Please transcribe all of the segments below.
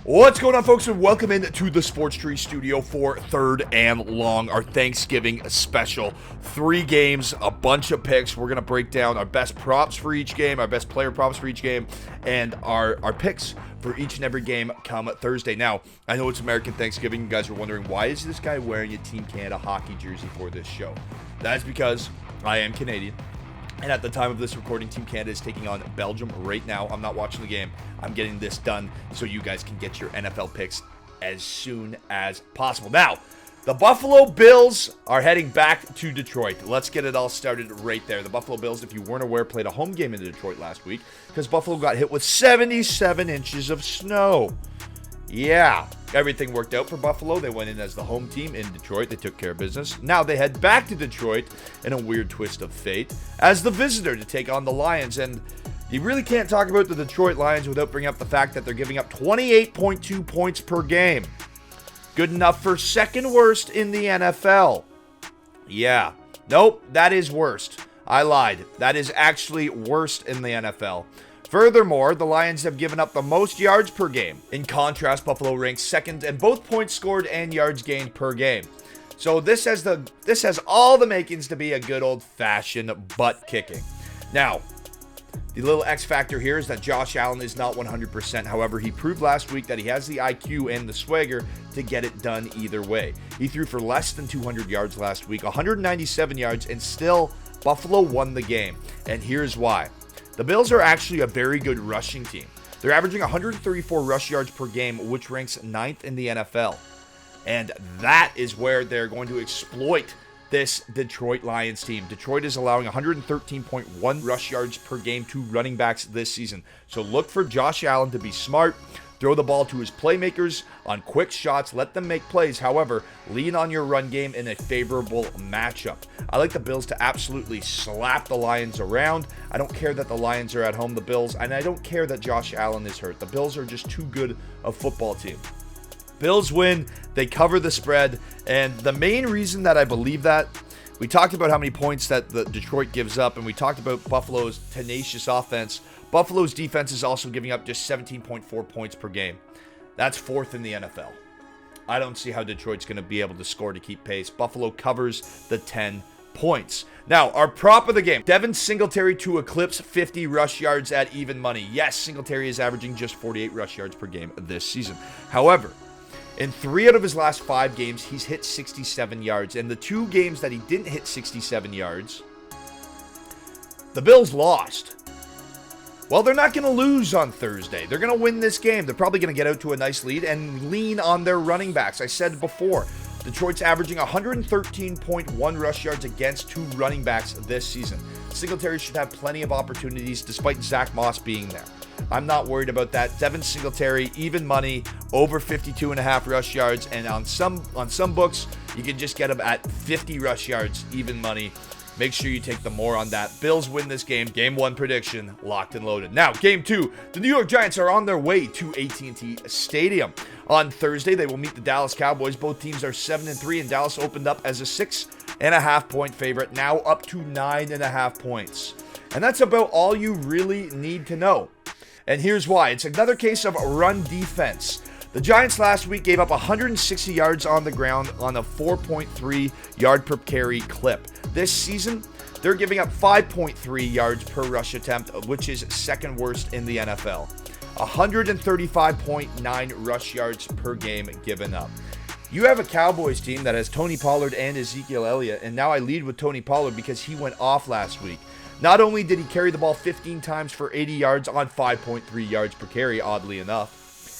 What's going on, folks, and welcome into the Sports Tree Studio for Third and Long, our Thanksgiving special. 3 games, a bunch of picks. We're going to break down our best props for each game, our best player props for each game, and our picks for each and every game come Thursday. Now, I know it's American Thanksgiving. You guys are wondering, why is this guy wearing a Team Canada hockey jersey for this show? That is because I am Canadian. And at the time of this recording, Team Canada is taking on Belgium right now. I'm not watching the game. I'm getting this done so you guys can get your NFL picks as soon as possible. Now, the Buffalo Bills are heading back to Detroit. Let's get it all started right there. The Buffalo Bills, if you weren't aware, played a home game in Detroit last week because Buffalo got hit with 77 inches of snow. Yeah, everything worked out for Buffalo. They went in as the home team in Detroit. They took care of business. Now they head back to Detroit in a weird twist of fate as the visitor to take on the Lions. And you really can't talk about the Detroit Lions without bringing up the fact that they're giving up 28.2 points per game. Good enough for second worst in the NFL. Yeah, nope, that is worst. I lied. That is actually worst in the NFL. Furthermore, the Lions have given up the most yards per game. In contrast, Buffalo ranks second in both points scored and yards gained per game. So this has all the makings to be a good old-fashioned butt kicking. Now, the little X factor here is that Josh Allen is not 100%. However, he proved last week that he has the IQ and the swagger to get it done either way. He threw for less than 200 yards last week, 197 yards, and still Buffalo won the game. And here's why. The Bills are actually a very good rushing team. They're averaging 134 rush yards per game, which ranks 9th in the NFL. And that is where they're going to exploit this Detroit Lions team. Detroit is allowing 113.1 rush yards per game to running backs this season. So look for Josh Allen to be smart. Throw the ball to his playmakers on quick shots. Let them make plays. However, lean on your run game in a favorable matchup. I like the Bills to absolutely slap the Lions around. I don't care that the Lions are at home, the Bills, and I don't care that Josh Allen is hurt. The Bills are just too good a football team. Bills win. They cover the spread. And the main reason that I believe that, we talked about how many points that the Detroit gives up, and we talked about Buffalo's tenacious offense. Buffalo's defense is also giving up just 17.4 points per game. That's 4th in the NFL. I don't see how Detroit's going to be able to score to keep pace. Buffalo covers the 10 points. Now, our prop of the game, Devin Singletary to eclipse 50 rush yards at even money. Yes, Singletary is averaging just 48 rush yards per game this season. However, in 3 out of his last 5 games, he's hit 67 yards. And the 2 games that he didn't hit 67 yards, the Bills lost. Well, they're not going to lose on Thursday. They're going to win this game. They're probably going to get out to a nice lead and lean on their running backs. I said before, Detroit's averaging 113.1 rush yards against 2 running backs this season. Singletary should have plenty of opportunities despite Zach Moss being there. I'm not worried about that. Devin Singletary, even money, over 52.5 rush yards, and on some books, you can just get him at 50 rush yards, even money. Make sure you take the more on that. Bills win this game. Game 1 prediction, locked and loaded. Now, Game 2, the New York Giants are on their way to AT&T Stadium. On Thursday, they will meet the Dallas Cowboys. Both teams are 7-3, and Dallas opened up as a 6.5-point favorite, now up to 9.5 points. And that's about all you really need to know. And here's why. It's another case of run defense. The Giants last week gave up 160 yards on the ground on a 4.3 yard per carry clip. This season, they're giving up 5.3 yards per rush attempt, which is second worst in the NFL. 135.9 rush yards per game given up. You have a Cowboys team that has Tony Pollard and Ezekiel Elliott, and now I lead with Tony Pollard because he went off last week. Not only did he carry the ball 15 times for 80 yards on 5.3 yards per carry, oddly enough,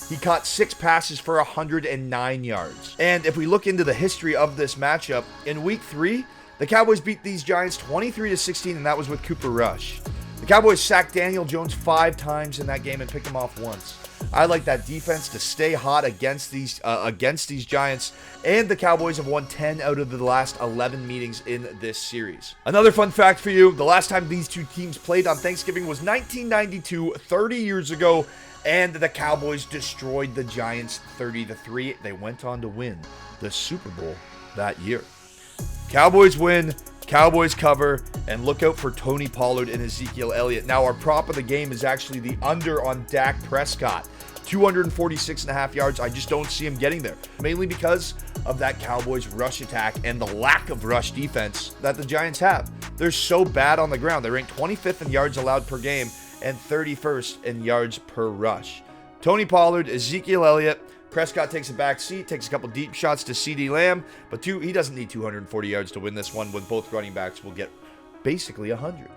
he caught 6 passes for 109 yards. And if we look into the history of this matchup, in Week 3, the Cowboys beat these Giants 23-16, and that was with Cooper Rush. The Cowboys sacked Daniel Jones 5 times in that game and picked him off once. I like that defense to stay hot against these Giants, and the Cowboys have won 10 out of the last 11 meetings in this series. Another fun fact for you, the last time these two teams played on Thanksgiving was 1992, 30 years ago, and the Cowboys destroyed the Giants 30-3. They went on to win the Super Bowl that year. Cowboys win, Cowboys cover, and look out for Tony Pollard and Ezekiel Elliott. Now, our prop of the game is actually the under on Dak Prescott. 246.5 yards. I just don't see him getting there, mainly because of that Cowboys rush attack and the lack of rush defense that the Giants have. They're so bad on the ground. They rank 25th in yards allowed per game and 31st in yards per rush. Tony Pollard, Ezekiel Elliott. Prescott takes a back seat, takes a couple deep shots to CeeDee Lamb, but he doesn't need 240 yards to win this one, with both running backs will get basically 100.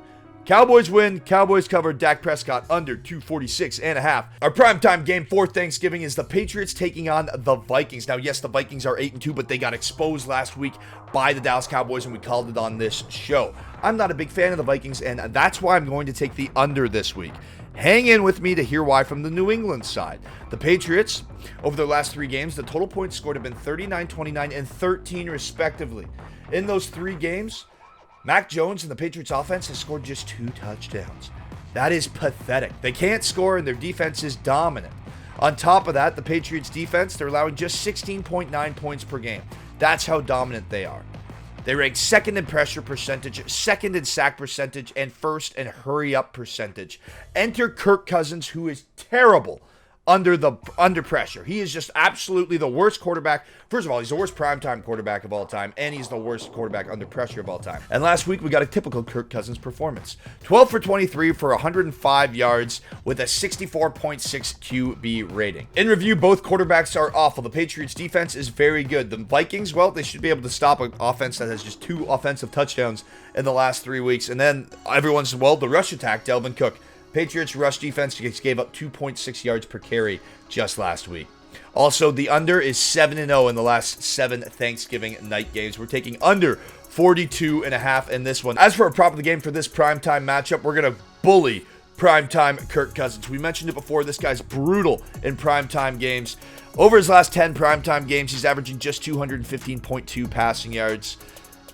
Cowboys win, Cowboys cover, Dak Prescott under 246.5. Our primetime game for Thanksgiving is the Patriots taking on the Vikings. Now, yes, the Vikings are 8-2, but they got exposed last week by the Dallas Cowboys, and we called it on this show. I'm not a big fan of the Vikings, and that's why I'm going to take the under this week. Hang in with me to hear why from the New England side. The Patriots, over their last 3 games, the total points scored have been 39, 29, and 13 respectively. In those 3 games, Mac Jones and the Patriots offense has scored just 2 touchdowns. That is pathetic. They can't score and their defense is dominant. On top of that, the Patriots defense, they're allowing just 16.9 points per game. That's how dominant they are. They rank 2nd in pressure percentage, 2nd in sack percentage, and 1st in hurry-up percentage. Enter Kirk Cousins, who is terrible under pressure. He is just absolutely the worst quarterback. First of all, he's the worst primetime quarterback of all time, and he's the worst quarterback under pressure of all time. And last week, we got a typical Kirk Cousins performance. 12 for 23 for 105 yards with a 64.6 QB rating. In review, both quarterbacks are awful. The Patriots defense is very good. The Vikings, well, they should be able to stop an offense that has just 2 offensive touchdowns in the last 3 weeks. And then every once in a while, the rush attack, Delvin Cook. Patriots rush defense just gave up 2.6 yards per carry just last week. Also, the under is 7-0 in the last 7 Thanksgiving night games. We're taking under 42.5 in this one. As for a prop of the game for this primetime matchup, we're going to bully primetime Kirk Cousins. We mentioned it before. This guy's brutal in primetime games. Over his last 10 primetime games, he's averaging just 215.2 passing yards.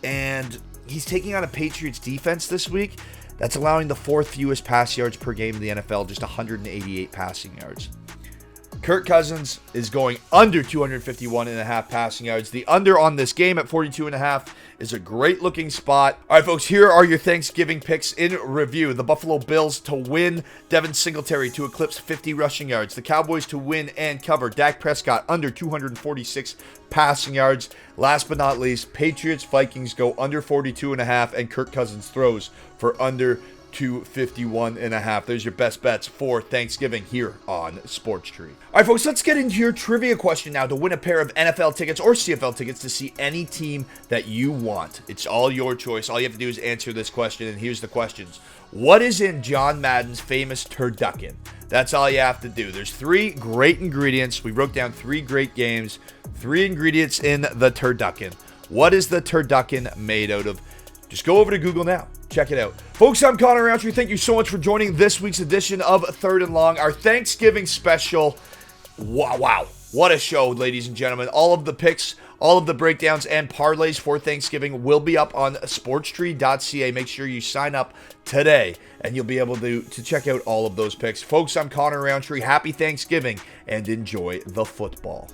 And he's taking on a Patriots defense this week that's allowing the 4th fewest pass yards per game in the NFL, just 188 passing yards. Kirk Cousins is going under 251.5 passing yards. The under on this game at 42.5 is a great looking spot. All right, folks, here are your Thanksgiving picks in review. The Buffalo Bills to win, Devin Singletary to eclipse 50 rushing yards. The Cowboys to win and cover, Dak Prescott under 246 passing yards. Last but not least, Patriots Vikings go under 42.5, and Kirk Cousins throws for under 251.5. There's your best bets for Thanksgiving here on Sports Tree. All right, folks, let's get into your trivia question now to win a pair of NFL tickets or CFL tickets to see any team that you want. It's all your choice. All you have to do is answer this question, and here's the questions. What is in John Madden's famous turducken? That's all you have to do. There's 3 great ingredients. We broke down 3 great games, 3 ingredients in the turducken. What is the turducken made out of? Just go over to Google now. Check it out. Folks, I'm Connor Roundtree. Thank you so much for joining this week's edition of Third and Long, our Thanksgiving special. Wow. What a show, ladies and gentlemen. All of the picks, all of the breakdowns and parlays for Thanksgiving will be up on sportstree.ca. Make sure you sign up today, and you'll be able to check out all of those picks. Folks, I'm Connor Roundtree. Happy Thanksgiving, and enjoy the football.